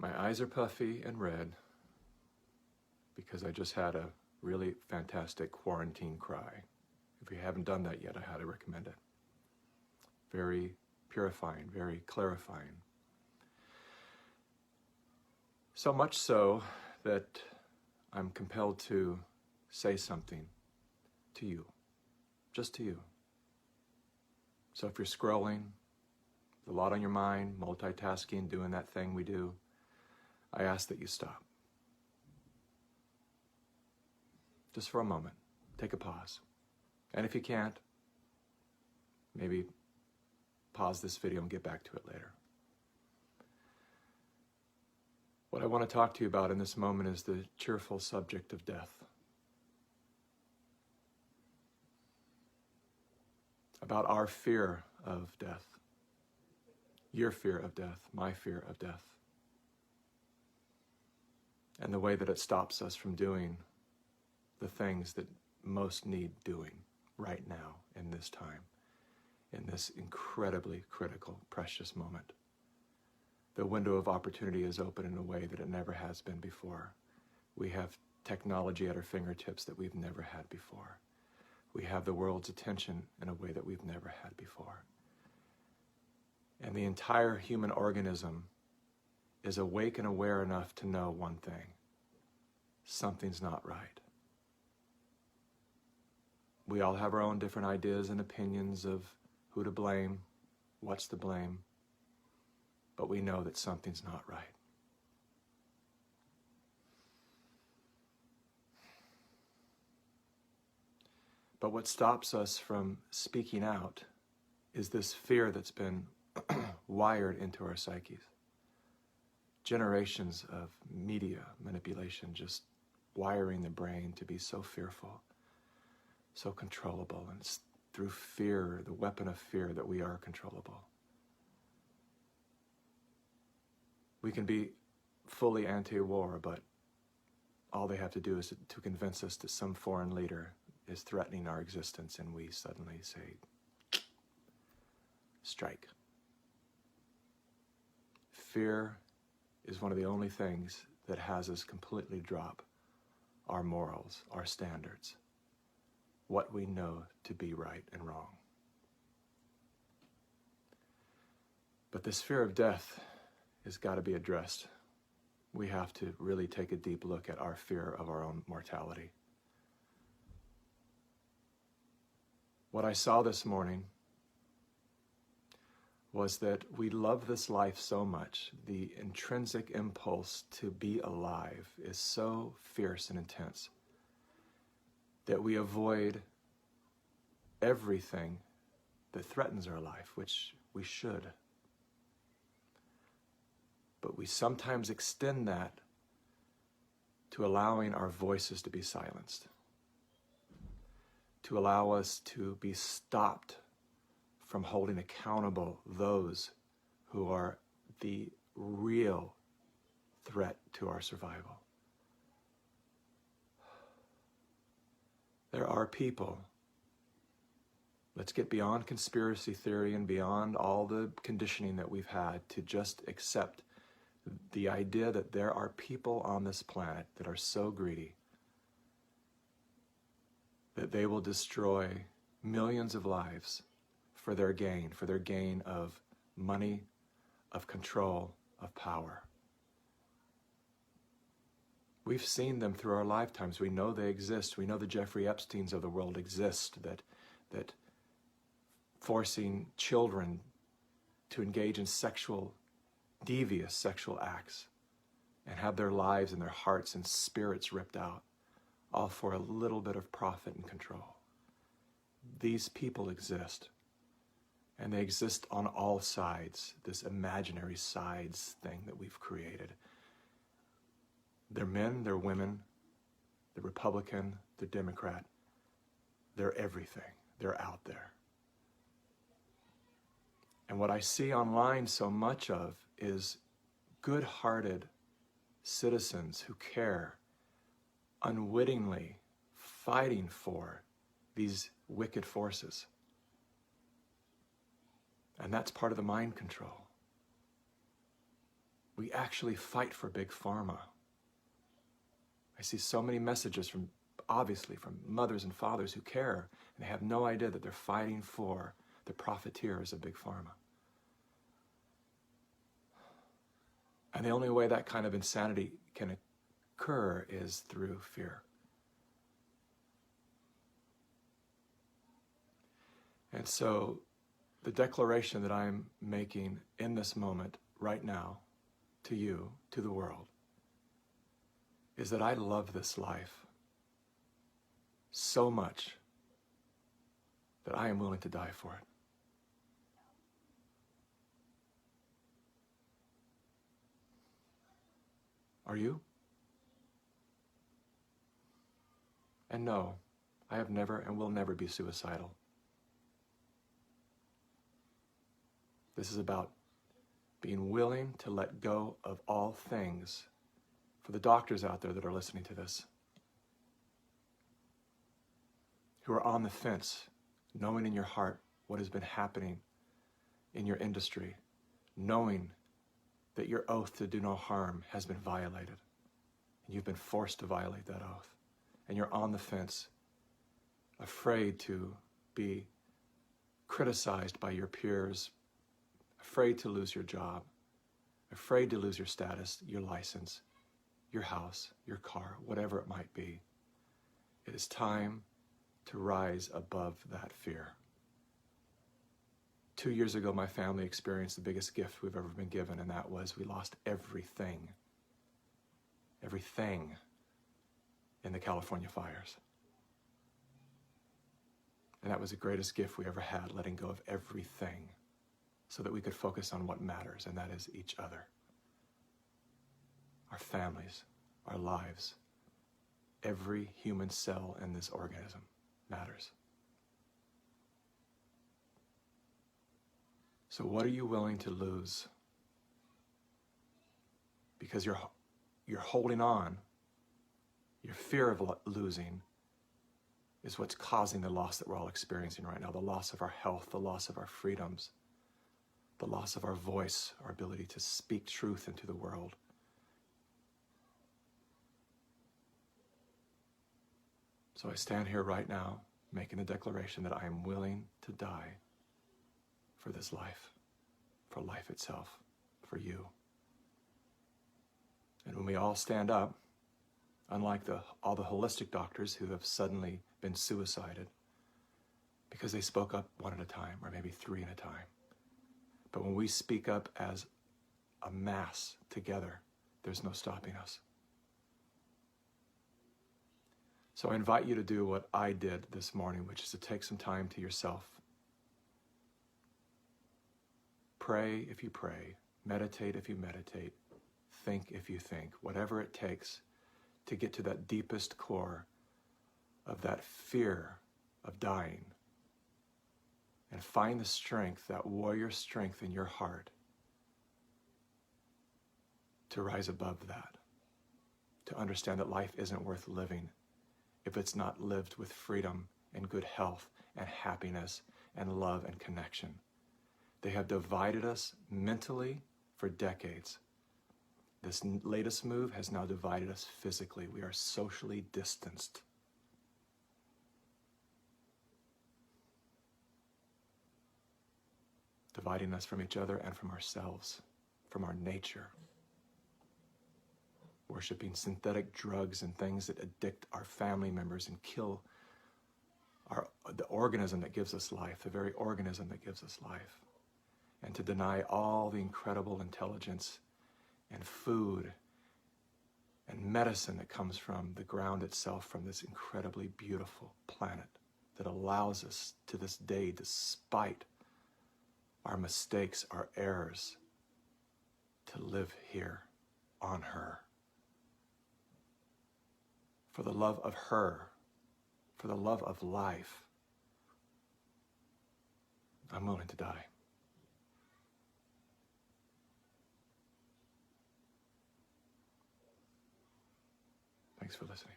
My eyes are puffy and red because I just had a really fantastic quarantine cry. If you haven't done that yet, I highly recommend it. Very purifying, very clarifying. So much so that I'm compelled to say something to you, just to you. So if you're scrolling, a lot on your mind, multitasking, doing that thing we do, I ask that you stop. Just for a moment, take a pause. And if you can't, maybe pause this video and get back to it later. What I want to talk to you about in this moment is the cheerful subject of death. About our fear of death. Your fear of death, my fear of death. And the way that it stops us from doing the things that most need doing right now in this time, in this incredibly critical, precious moment. The window of opportunity is open in a way that it never has been before. We have technology at our fingertips that we've never had before. We have the world's attention in a way that we've never had before. And the entire human organism is awake and aware enough to know one thing: something's not right. We all have our own different ideas and opinions of who to blame, what's to blame, but we know that something's not right. But what stops us from speaking out is this fear that's been wired into our psyches. Generations of media manipulation just wiring the brain to be so fearful, so controllable, and it's through fear, the weapon of fear, that we are controllable. We can be fully anti-war, but all they have to do is to convince us that some foreign leader is threatening our existence, and we suddenly say, strike. Fear is one of the only things that has us completely drop our morals, our standards, what we know to be right and wrong. But this fear of death has got to be addressed. We have to really take a deep look at our fear of our own mortality. What I saw this morning was that we love this life so much. The intrinsic impulse to be alive is so fierce and intense that we avoid everything that threatens our life, which we should. But we sometimes extend that to allowing our voices to be silenced, to allow us to be stopped from holding accountable those who are the real threat to our survival. There are people, let's get beyond conspiracy theory and beyond all the conditioning that we've had to just accept the idea that there are people on this planet that are so greedy that they will destroy millions of lives for their gain of money, of control, of power. We've seen them through our lifetimes. We know they exist. We know the Jeffrey Epsteins of the world exist, that forcing children to engage in devious sexual acts and have their lives and their hearts and spirits ripped out, all for a little bit of profit and control. These people exist, and they exist on all sides, this imaginary sides thing that we've created. They're men, they're women, they're Republican, they're Democrat, they're everything. They're out there. And what I see online so much of is good-hearted citizens who care, unwittingly fighting for these wicked forces. And that's part of the mind control. We actually fight for big pharma. I see so many messages obviously from mothers and fathers who care, and they have no idea that they're fighting for the profiteers of big pharma. And the only way that kind of insanity can occur is through fear. And so the declaration that I'm making in this moment, right now, to you, to the world, is that I love this life so much that I am willing to die for it. Are you? And no, I have never and will never be suicidal. This is about being willing to let go of all things. For the doctors out there that are listening to this, who are on the fence, knowing in your heart what has been happening in your industry, knowing that your oath to do no harm has been violated, and you've been forced to violate that oath, and you're on the fence, afraid to be criticized by your peers, afraid to lose your job, afraid to lose your status, your license, your house, your car, whatever it might be. It is time to rise above that fear. 2 years ago, my family experienced the biggest gift we've ever been given, and that was we lost everything in the California fires. And that was the greatest gift we ever had, letting go of everything so that we could focus on what matters, and that is each other. Our families, our lives, every human cell in this organism matters. So what are you willing to lose? Because you're holding on. Your fear of losing is what's causing the loss that we're all experiencing right now. The loss of our health, the loss of our freedoms, the loss of our voice, our ability to speak truth into the world. So I stand here right now making the declaration that I am willing to die for this life, for life itself, for you. And when we all stand up, unlike all the holistic doctors who have suddenly been suicided because they spoke up one at a time, or maybe three at a time. But when we speak up as a mass together, there's no stopping us. So I invite you to do what I did this morning, which is to take some time to yourself. Pray if you pray, meditate if you meditate, think if you think, whatever it takes to get to that deepest core of that fear of dying, and find the strength, that warrior strength in your heart to rise above that, to understand that life isn't worth living if it's not lived with freedom and good health and happiness and love and connection. They have divided us mentally for decades. This latest move has now divided us physically. We are socially distanced. Dividing us from each other and from ourselves, from our nature. Worshipping synthetic drugs and things that addict our family members and kill the organism that gives us life, the very organism that gives us life. And to deny all the incredible intelligence and food and medicine that comes from the ground itself, from this incredibly beautiful planet that allows us to this day, despite our mistakes, our errors, to live here on her. For the love of her, for the love of life, I'm willing to die. Thanks for listening.